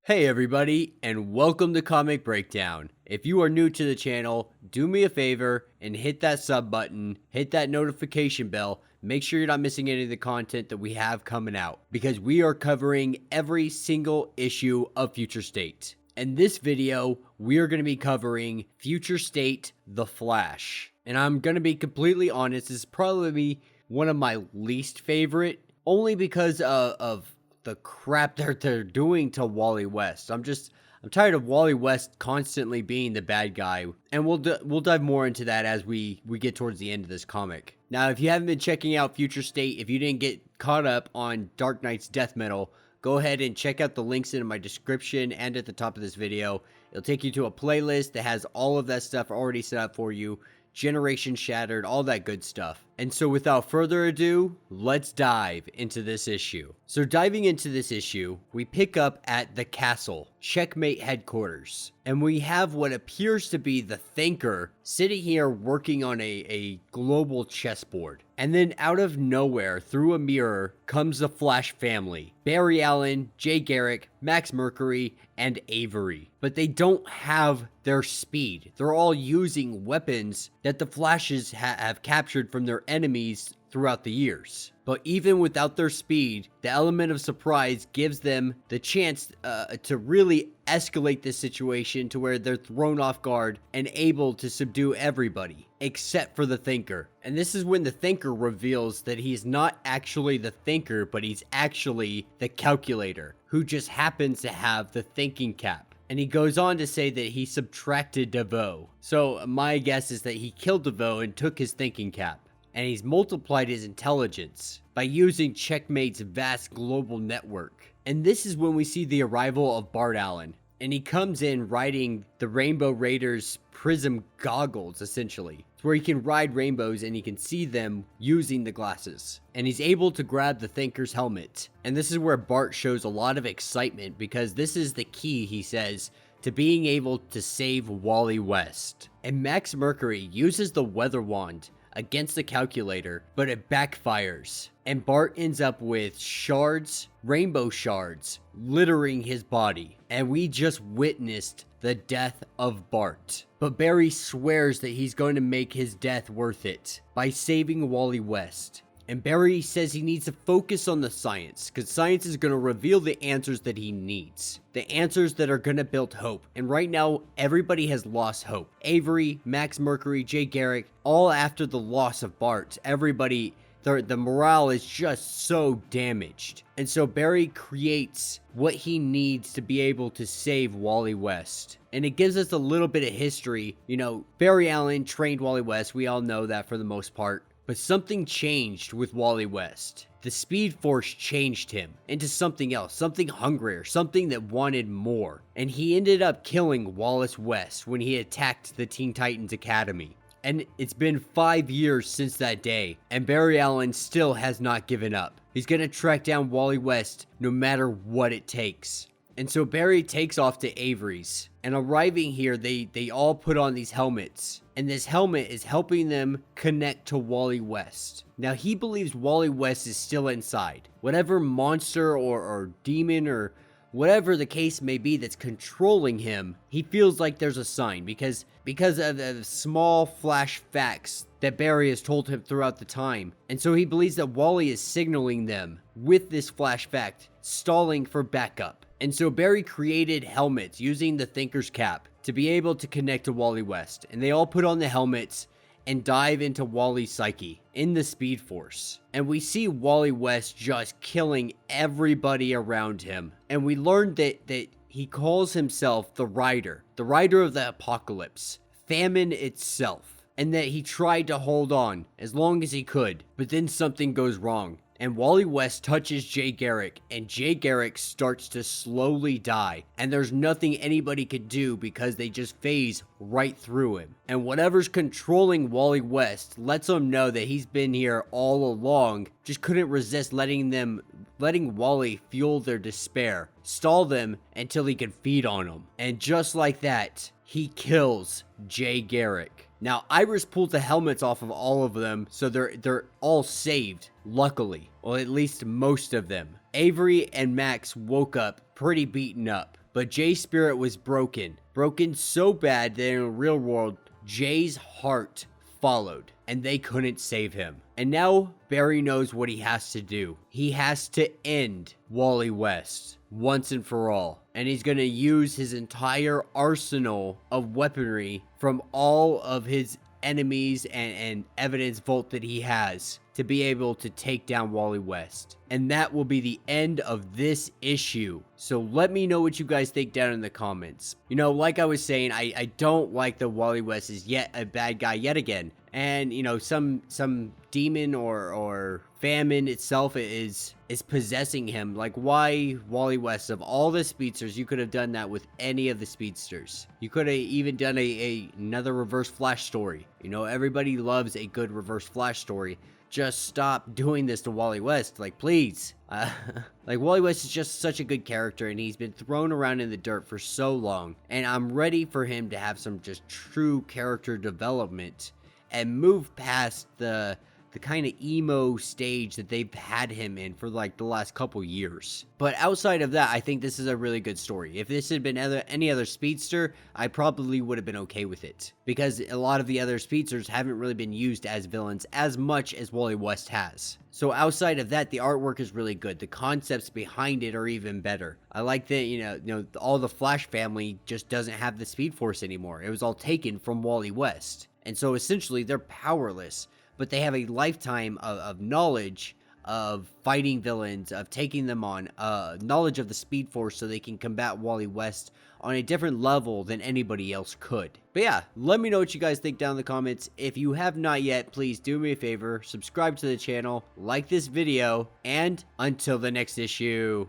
Hey everybody, and welcome to Comic Breakdown. If you are new to the channel, do me a favor and hit that sub button, hit that notification bell, make sure you're not missing any of the content that we have coming out, because we are covering every single issue of Future State. In this video, we are going to be covering Future State The Flash. And I'm going to be completely honest, this is probably one of my least favorite, only because of the crap they're doing to Wally West. I'm tired of Wally West constantly being the bad guy, and we'll dive more into that as we get towards the end of this comic. Now, if you haven't been checking out Future State, if you didn't get caught up on Dark Knight's Death Metal, go ahead and check out the links in my description and at the top of this video. It'll take you to a playlist that has all of that stuff already set up for you. Generation Shattered, all that good stuff. And so without further ado, let's dive into this issue. So diving into this issue, we pick up at the castle, Checkmate headquarters. And we have what appears to be the Thinker sitting here working on a global chessboard. And then out of nowhere, through a mirror, comes the Flash family. Barry Allen, Jay Garrick, Max Mercury, and Avery. But they don't have their speed. They're all using weapons that the Flashes have captured from their enemies throughout the years. But even without their speed, the element of surprise gives them the chance to really escalate this situation to where they're thrown off guard and able to subdue everybody, except for the Thinker. And this is when the Thinker reveals that he's not actually the Thinker, but he's actually the Calculator, who just happens to have the thinking cap. And he goes on to say that he subtracted DeVoe. So my guess is that he killed DeVoe and took his thinking cap. And he's multiplied his intelligence by using Checkmate's vast global network. And this is when we see the arrival of Bart Allen. And he comes in riding the Rainbow Raiders prism goggles, essentially. It's where he can ride rainbows and he can see them using the glasses. And he's able to grab the Thinker's helmet. And this is where Bart shows a lot of excitement, because this is the key, he says, to being able to save Wally West. And Max Mercury uses the weather wand against the Calculator, but it backfires. And Bart ends up with shards, rainbow shards, littering his body. And we just witnessed the death of Bart. But Barry swears that he's going to make his death worth it by saving Wally West. And Barry says he needs to focus on the science, because science is going to reveal the answers that he needs. The answers that are going to build hope. And right now, everybody has lost hope. Avery, Max Mercury, Jay Garrick, all after the loss of Bart. Everybody, the morale is just so damaged. And so Barry creates what he needs to be able to save Wally West. And it gives us a little bit of history. You know, Barry Allen trained Wally West. We all know that for the most part. But something changed with Wally West. The Speed Force changed him into something else, something hungrier, something that wanted more. And he ended up killing Wallace West when he attacked the Teen Titans Academy. And it's been 5 years since that day, and Barry Allen still has not given up. He's gonna track down Wally West no matter what it takes. And so Barry takes off to Avery's, and arriving here, they all put on these helmets. And this helmet is helping them connect to Wally West. Now, he believes Wally West is still inside. Whatever monster or demon or whatever the case may be that's controlling him, he feels like there's a sign because of the small flash facts that Barry has told him throughout the time. And so he believes that Wally is signaling them with this flash fact, stalling for backup. And so Barry created helmets using the Thinker's cap to be able to connect to Wally West. And they all put on the helmets and dive into Wally's psyche in the Speed Force. And we see Wally West just killing everybody around him. And we learned that he calls himself the Rider of the Apocalypse, famine itself. And that he tried to hold on as long as he could, but then something goes wrong. And Wally West touches Jay Garrick, and Jay Garrick starts to slowly die. And there's nothing anybody could do because they just phase right through him. And whatever's controlling Wally West lets him know that he's been here all along, just couldn't resist letting Wally fuel their despair, stall them until he could feed on them. And just like that, he kills Jay Garrick. Now, Iris pulls the helmets off of all of them, so they're all saved, luckily. Well, at least most of them. Avery and Max woke up pretty beaten up, But Jay's spirit was broken. Broken so bad that in the real world, Jay's heart followed, and they couldn't save him. And now Barry knows what he has to do. He has to end Wally West once and for all. And he's going to use his entire arsenal of weaponry from all of his enemies and evidence vault that he has to be able to take down Wally West. And that will be the end of this issue. So let me know what you guys think down in the comments. You know, like I was saying, I don't like that Wally West is yet a bad guy yet again. And, you know, some demon or famine itself is possessing him. Like, why Wally West? Of all the speedsters, you could have done that with any of the speedsters. You could have even done another Reverse Flash story. You know, everybody loves a good Reverse Flash story. Just stop doing this to Wally West, like, please. Like, Wally West is just such a good character, and he's been thrown around in the dirt for so long, and I'm ready for him to have some just true character development and move past the kind of emo stage that they've had him in for like the last couple years. But outside of that, I think this is a really good story. If this had been any other speedster, I probably would have been okay with it, because a lot of the other speedsters haven't really been used as villains as much as Wally West has. So outside of that, the artwork is really good. The concepts behind it are even better. I like that, you know, all the Flash family just doesn't have the Speed Force anymore. It was all taken from Wally West. And so essentially they're powerless, but they have a lifetime of knowledge of fighting villains, of taking them on, knowledge of the Speed Force, so they can combat Wally West on a different level than anybody else could. But yeah, let me know what you guys think down in the comments. If you have not yet, please do me a favor, subscribe to the channel, like this video, and until the next issue.